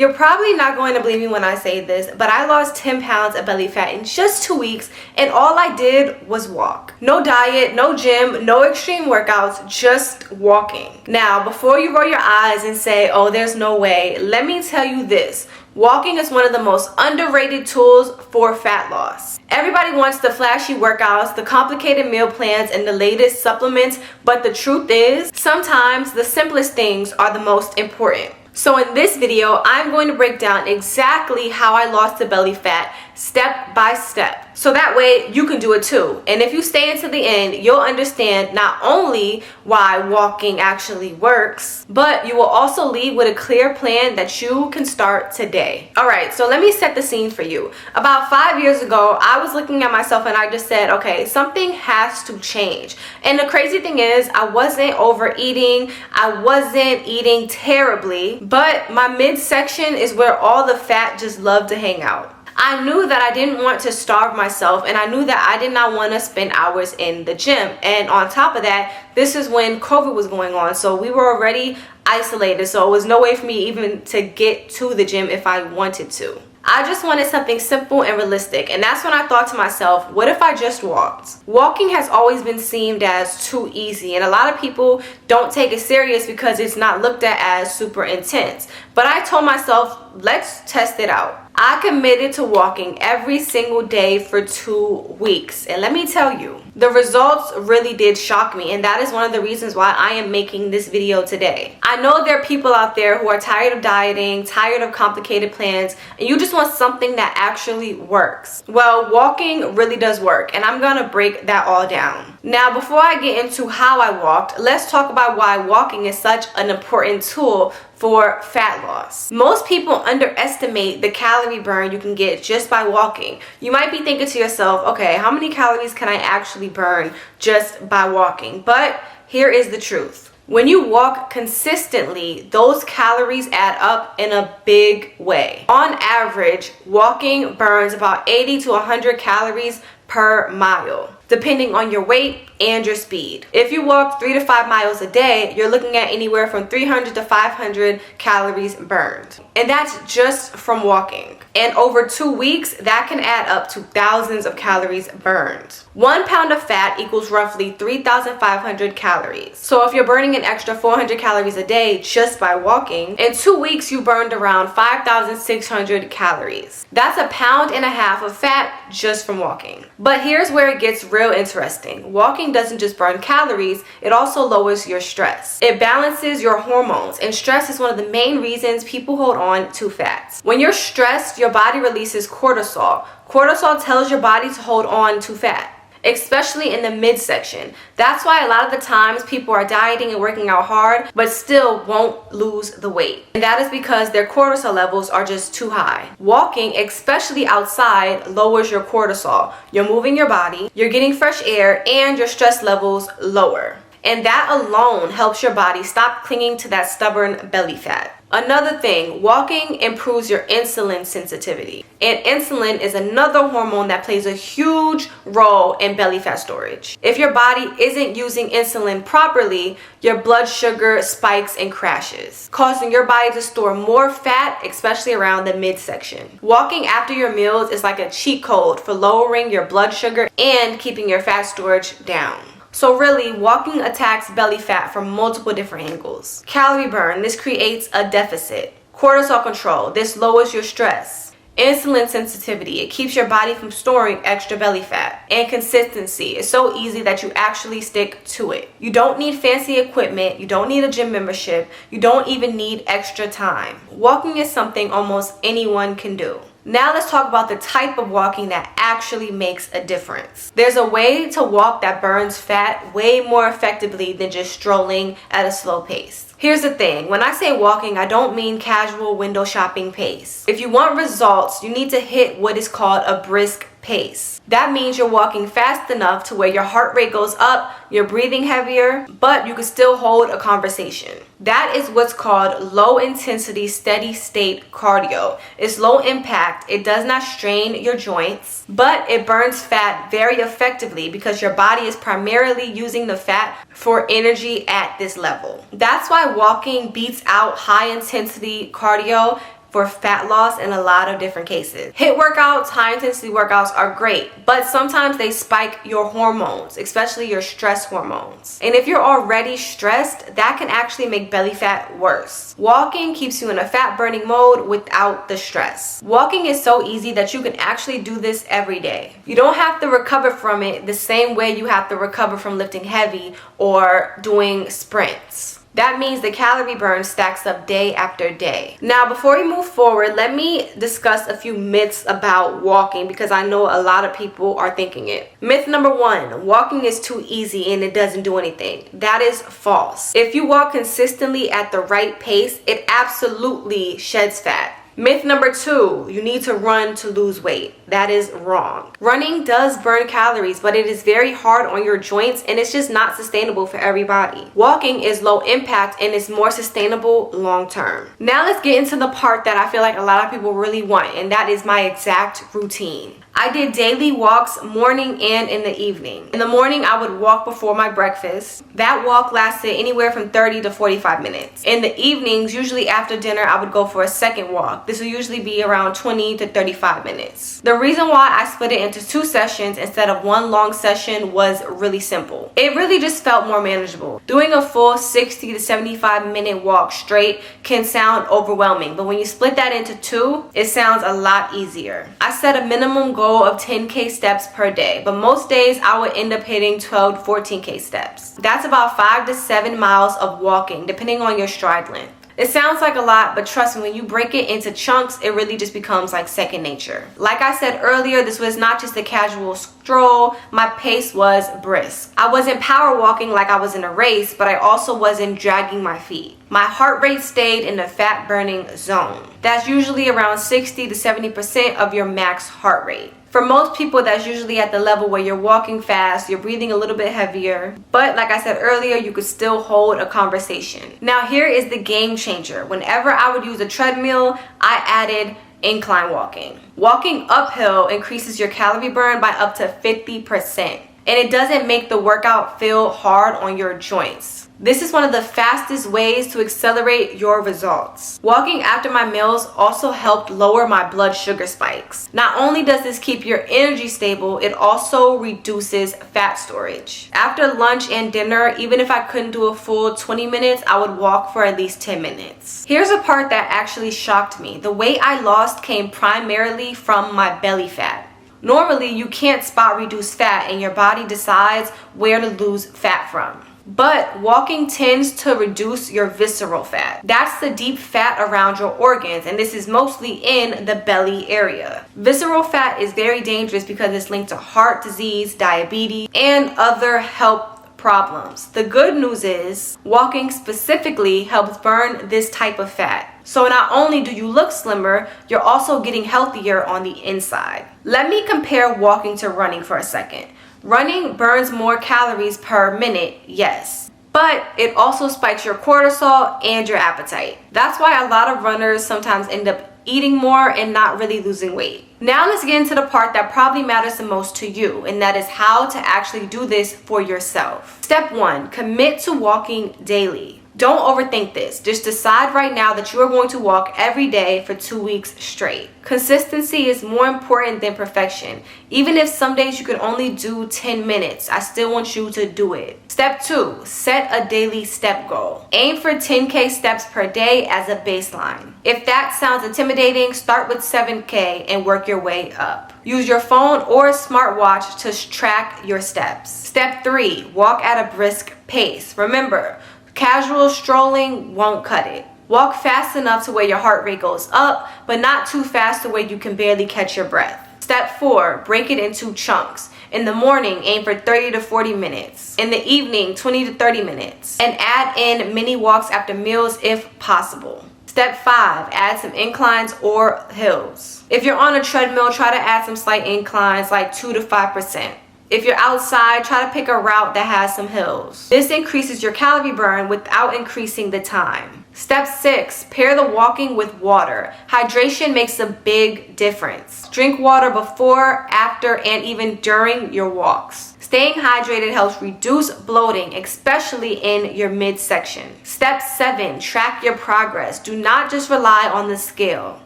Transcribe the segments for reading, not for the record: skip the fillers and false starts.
You're probably not going to believe me when I say this, but I lost 10 pounds of belly fat in just 2 weeks, and all I did was walk. No diet, no gym, no extreme workouts, just walking. Now, before you roll your eyes and say, oh, there's no way, let me tell you this. Walking is one of the most underrated tools for fat loss. Everybody wants the flashy workouts, the complicated meal plans, and the latest supplements, but the truth is, sometimes the simplest things are the most important. So in this video, I'm going to break down exactly how I lost the belly fat step by step. So that way you can do it too. And if you stay until the end, you'll understand not only why walking actually works, but you will also leave with a clear plan that you can start today. All right, so let me set the scene for you. About 5 years ago, I was looking at myself and I just said, okay, something has to change. And the crazy thing is, I wasn't overeating, I wasn't eating terribly, but my midsection is where all the fat just loved to hang out. I knew that I didn't want to starve myself, and I knew that I did not want to spend hours in the gym. And on top of that, this is when COVID was going on, so we were already isolated, so it was no way for me even to get to the gym if I wanted to. I just wanted something simple and realistic, and that's when I thought to myself, what if I just walked? Walking has always been seen as too easy, and a lot of people don't take it serious because it's not looked at as super intense. But I told myself, let's test it out. I committed to walking every single day for 2 weeks, and let me tell you, the results really did shock me, and that is one of the reasons why I am making this video today. I know there are people out there who are tired of dieting, tired of complicated plans, and you just want something that actually works. Well, walking really does work, and I'm gonna break that all down. Now, before I get into how I walked, let's talk about why walking is such an important tool for fat loss. Most people underestimate the calorie burn you can get just by walking. You might be thinking to yourself, okay, how many calories can I actually burn just by walking? But here is the truth. When you walk consistently, those calories add up in a big way. On average, walking burns about 80 to 100 calories per mile, depending on your weight and your speed. If you walk 3 to 5 miles a day, you're looking at anywhere from 300 to 500 calories burned. And that's just from walking. And over 2 weeks, that can add up to thousands of calories burned. 1 pound of fat equals roughly 3,500 calories. So if you're burning an extra 400 calories a day just by walking, in 2 weeks you burned around 5,600 calories. That's 1.5 pounds of fat just from walking. But here's where it gets real interesting. Walking doesn't just burn calories, it also lowers your stress. It balances your hormones, and stress is one of the main reasons people hold on to fats. When you're stressed, your body releases cortisol. Cortisol tells your body to hold on to fat, especially in the midsection. That's why a lot of the times people are dieting and working out hard but still won't lose the weight. And that is because their cortisol levels are just too high. Walking, especially outside, lowers your cortisol. You're moving your body, you're getting fresh air, and your stress levels lower. And that alone helps your body stop clinging to that stubborn belly fat. Another thing, walking improves your insulin sensitivity. And insulin is another hormone that plays a huge role in belly fat storage. If your body isn't using insulin properly, your blood sugar spikes and crashes, causing your body to store more fat, especially around the midsection. Walking after your meals is like a cheat code for lowering your blood sugar and keeping your fat storage down. So really, walking attacks belly fat from multiple different angles. Calorie burn, this creates a deficit. Cortisol control, this lowers your stress. Insulin sensitivity, it keeps your body from storing extra belly fat. And consistency, it's so easy that you actually stick to it. You don't need fancy equipment, you don't need a gym membership, you don't even need extra time. Walking is something almost anyone can do. Now let's talk about the type of walking that actually makes a difference. There's a way to walk that burns fat way more effectively than just strolling at a slow pace. Here's the thing, when I say walking, I don't mean casual window shopping pace. If you want results, you need to hit what is called a brisk pace. That means you're walking fast enough to where your heart rate goes up, you're breathing heavier, but you can still hold a conversation. That is what's called low intensity steady state cardio. It's low impact, it does not strain your joints, but it burns fat very effectively because your body is primarily using the fat for energy at this level. That's why walking beats out high intensity cardio for fat loss in a lot of different cases. HIIT workouts, high intensity workouts are great, but sometimes they spike your hormones, especially your stress hormones. And if you're already stressed, that can actually make belly fat worse. Walking keeps you in a fat burning mode without the stress. Walking is so easy that you can actually do this every day. You don't have to recover from it the same way you have to recover from lifting heavy or doing sprints. That means the calorie burn stacks up day after day. Now, before we move forward, let me discuss a few myths about walking because I know a lot of people are thinking it. Myth number 1, walking is too easy and it doesn't do anything. That is false. If you walk consistently at the right pace, it absolutely sheds fat. Myth number 2, you need to run to lose weight. That is wrong. Running does burn calories, but it is very hard on your joints and it's just not sustainable for everybody. Walking is low impact and is more sustainable long term. Now let's get into the part that I feel like a lot of people really want, and that is my exact routine. I did daily walks morning and in the evening. In the morning, I would walk before my breakfast. That walk lasted anywhere from 30 to 45 minutes. In the evenings, usually after dinner, I would go for a second walk. This will usually be around 20 to 35 minutes. The reason why I split it into 2 sessions instead of 1 long session was really simple. It really just felt more manageable. Doing a full 60 to 75 minute walk straight can sound overwhelming, but when you split that into 2, it sounds a lot easier. I set a minimum goal of 10K steps per day, but most days I would end up hitting 12 to 14K steps. That's about 5 to 7 miles of walking, depending on your stride length. It sounds like a lot, but trust me, when you break it into chunks, it really just becomes like second nature. Like I said earlier, this was not just a casual stroll. My pace was brisk. I wasn't power walking like I was in a race, but I also wasn't dragging my feet. My heart rate stayed in the fat burning zone. That's usually around 60 to 70% of your max heart rate. For most people, that's usually at the level where you're walking fast, you're breathing a little bit heavier, but like I said earlier, you could still hold a conversation. Now here is the game changer. Whenever I would use a treadmill, I added incline walking. Walking uphill increases your calorie burn by up to 50%, and it doesn't make the workout feel hard on your joints. This is one of the fastest ways to accelerate your results. Walking after my meals also helped lower my blood sugar spikes. Not only does this keep your energy stable, it also reduces fat storage. After lunch and dinner, even if I couldn't do a full 20 minutes, I would walk for at least 10 minutes. Here's a part that actually shocked me. The weight I lost came primarily from my belly fat. Normally, you can't spot reduce fat and your body decides where to lose fat from. But walking tends to reduce your visceral fat. That's the deep fat around your organs, and this is mostly in the belly area. Visceral fat is very dangerous because it's linked to heart disease, diabetes, and other health problems. The good news is walking specifically helps burn this type of fat. So not only do you look slimmer, you're also getting healthier on the inside. Let me compare walking to running for a second. Running burns more calories per minute, yes, but it also spikes your cortisol and your appetite. That's why a lot of runners sometimes end up eating more and not really losing weight. Now let's get into the part that probably matters the most to you, and that is how to actually do this for yourself. Step 1, commit to walking daily. Don't overthink this. Just decide right now that you are going to walk every day for 2 weeks straight. Consistency is more important than perfection. Even if some days you can only do 10 minutes, I still want you to do it. Step 2, set a daily step goal. Aim for 10K steps per day as a baseline. If that sounds intimidating, start with 7K and work your way up. Use your phone or smartwatch to track your steps. Step 3, walk at a brisk pace. Remember, casual strolling won't cut it. Walk fast enough to where your heart rate goes up, but not too fast to where you can barely catch your breath. Step 4, break it into chunks. In the morning, aim for 30 to 40 minutes. In the evening, 20 to 30 minutes. And add in mini walks after meals if possible. Step 5, add some inclines or hills. If you're on a treadmill, try to add some slight inclines like 2 to 5%. If you're outside, try to pick a route that has some hills. This increases your calorie burn without increasing the time. Step 6, pair the walking with water. Hydration makes a big difference. Drink water before, after, and even during your walks. Staying hydrated helps reduce bloating, especially in your midsection. Step 7, track your progress. Do not just rely on the scale.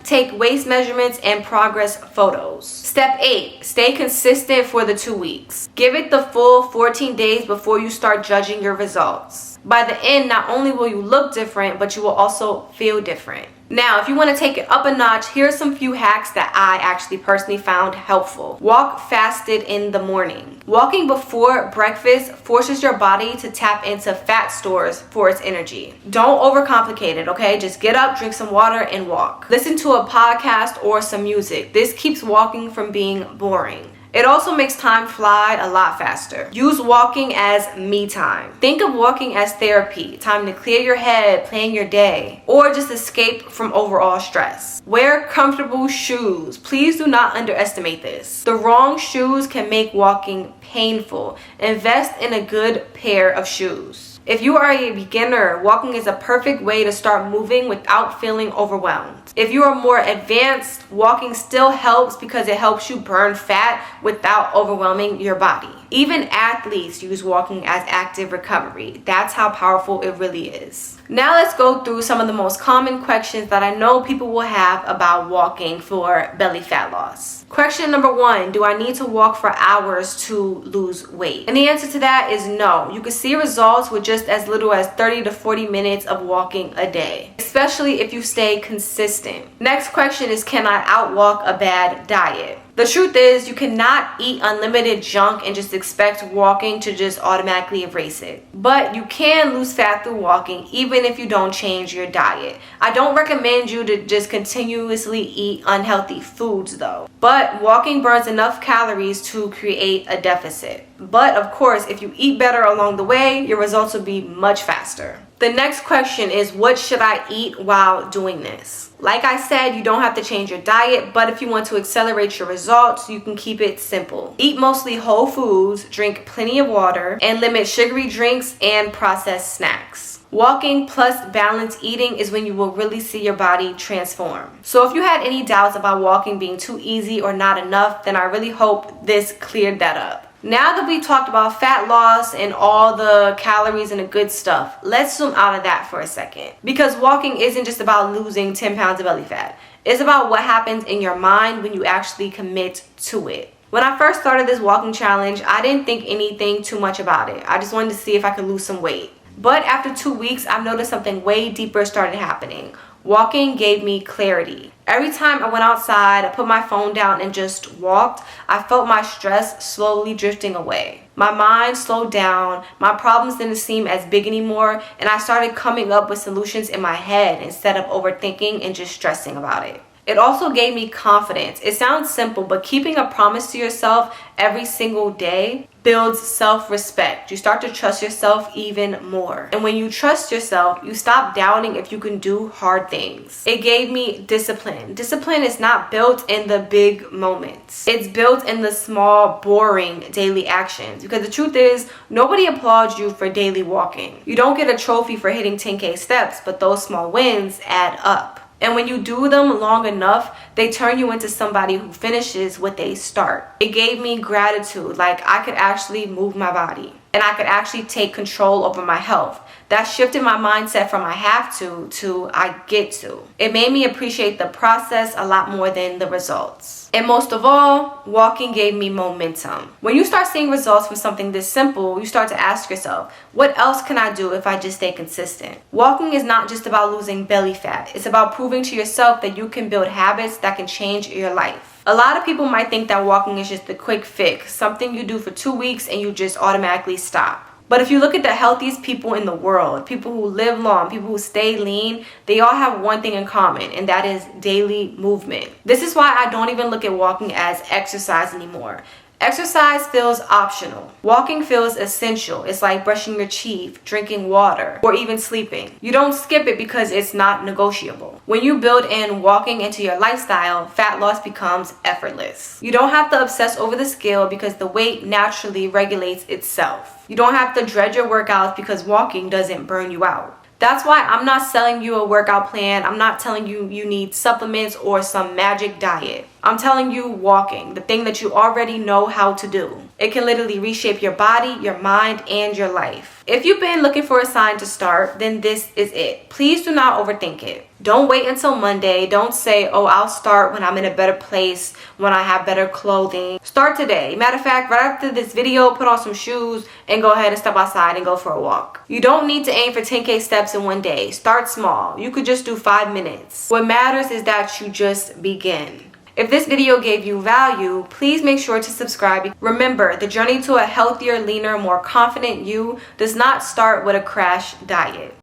Take waist measurements and progress photos. Step 8, stay consistent for the 2 weeks. Give it the full 14 days before you start judging your results. By the end, not only will you look different, but you will also feel different. Now, if you want to take it up a notch, here are some few hacks that I actually personally found helpful. Walk fasted in the morning. Walking before breakfast forces your body to tap into fat stores for its energy. Don't overcomplicate it, okay? Just get up, drink some water, and walk. Listen to a podcast or some music. This keeps walking from being boring. It also makes time fly a lot faster. Use walking as me time. Think of walking as therapy, time to clear your head, plan your day, or just escape from overall stress. Wear comfortable shoes. Please do not underestimate this. The wrong shoes can make walking painful. Invest in a good pair of shoes. If you are a beginner, walking is a perfect way to start moving without feeling overwhelmed. If you are more advanced, walking still helps because it helps you burn fat without overwhelming your body. Even athletes use walking as active recovery. That's how powerful it really is. Now let's go through some of the most common questions that I know people will have about walking for belly fat loss. Question number 1, do I need to walk for hours to lose weight? And the answer to that is no. You can see results with just as little as 30 to 40 minutes of walking a day, especially if you stay consistent. Next question is, can I outwalk a bad diet? The truth is, you cannot eat unlimited junk and just expect walking to just automatically erase it. But you can lose fat through walking even if you don't change your diet. I don't recommend you to just continuously eat unhealthy foods though. But walking burns enough calories to create a deficit. But of course, if you eat better along the way, your results will be much faster. The next question is, what should I eat while doing this? Like I said, you don't have to change your diet, but if you want to accelerate your results, you can keep it simple. Eat mostly whole foods, drink plenty of water, and limit sugary drinks and processed snacks. Walking plus balanced eating is when you will really see your body transform. So if you had any doubts about walking being too easy or not enough, then I really hope this cleared that up. Now that we talked about fat loss and all the calories and the good stuff, let's zoom out of that for a second. Because walking isn't just about losing 10 pounds of belly fat. It's about what happens in your mind when you actually commit to it. When I first started this walking challenge, I didn't think anything too much about it. I just wanted to see if I could lose some weight. But after 2 weeks, I've noticed something way deeper started happening. Walking gave me clarity. Every time I went outside, I put my phone down and just walked, I felt my stress slowly drifting away. My mind slowed down, my problems didn't seem as big anymore, and I started coming up with solutions in my head instead of overthinking and just stressing about it. It also gave me confidence. It sounds simple, but keeping a promise to yourself every single day builds self-respect. You start to trust yourself even more. And when you trust yourself, you stop doubting if you can do hard things. It gave me discipline. Discipline is not built in the big moments. It's built in the small, boring daily actions. Because the truth is, nobody applauds you for daily walking. You don't get a trophy for hitting 10K steps, but those small wins add up. And when you do them long enough, they turn you into somebody who finishes what they start. It gave me gratitude, like I could actually move my body and I could actually take control over my health. That shifted my mindset from I have to I get to. It made me appreciate the process a lot more than the results. And most of all, walking gave me momentum. When you start seeing results from something this simple, you start to ask yourself, what else can I do if I just stay consistent? Walking is not just about losing belly fat. It's about proving to yourself that you can build habits that can change your life. A lot of people might think that walking is just a quick fix, something you do for 2 weeks and you just automatically stop. But if you look at the healthiest people in the world, people who live long, people who stay lean, they all have one thing in common, and that is daily movement. This is why I don't even look at walking as exercise anymore. Exercise feels optional. Walking feels essential. It's like brushing your teeth, drinking water, or even sleeping. You don't skip it because it's not negotiable. When you build in walking into your lifestyle, fat loss becomes effortless. You don't have to obsess over the scale because the weight naturally regulates itself. You don't have to dread your workouts because walking doesn't burn you out. That's why I'm not selling you a workout plan. I'm not telling you you need supplements or some magic diet. I'm telling you, walking, the thing that you already know how to do. It can literally reshape your body, your mind, and your life. If you've been looking for a sign to start, then this is it. Please do not overthink it. Don't wait until Monday. Don't say, oh, I'll start when I'm in a better place, when I have better clothing. Start today. Matter of fact, right after this video, put on some shoes and go ahead and step outside and go for a walk. You don't need to aim for 10K steps in one day. Start small. You could just do 5 minutes. What matters is that you just begin. If this video gave you value, please make sure to subscribe. Remember, the journey to a healthier, leaner, more confident you does not start with a crash diet.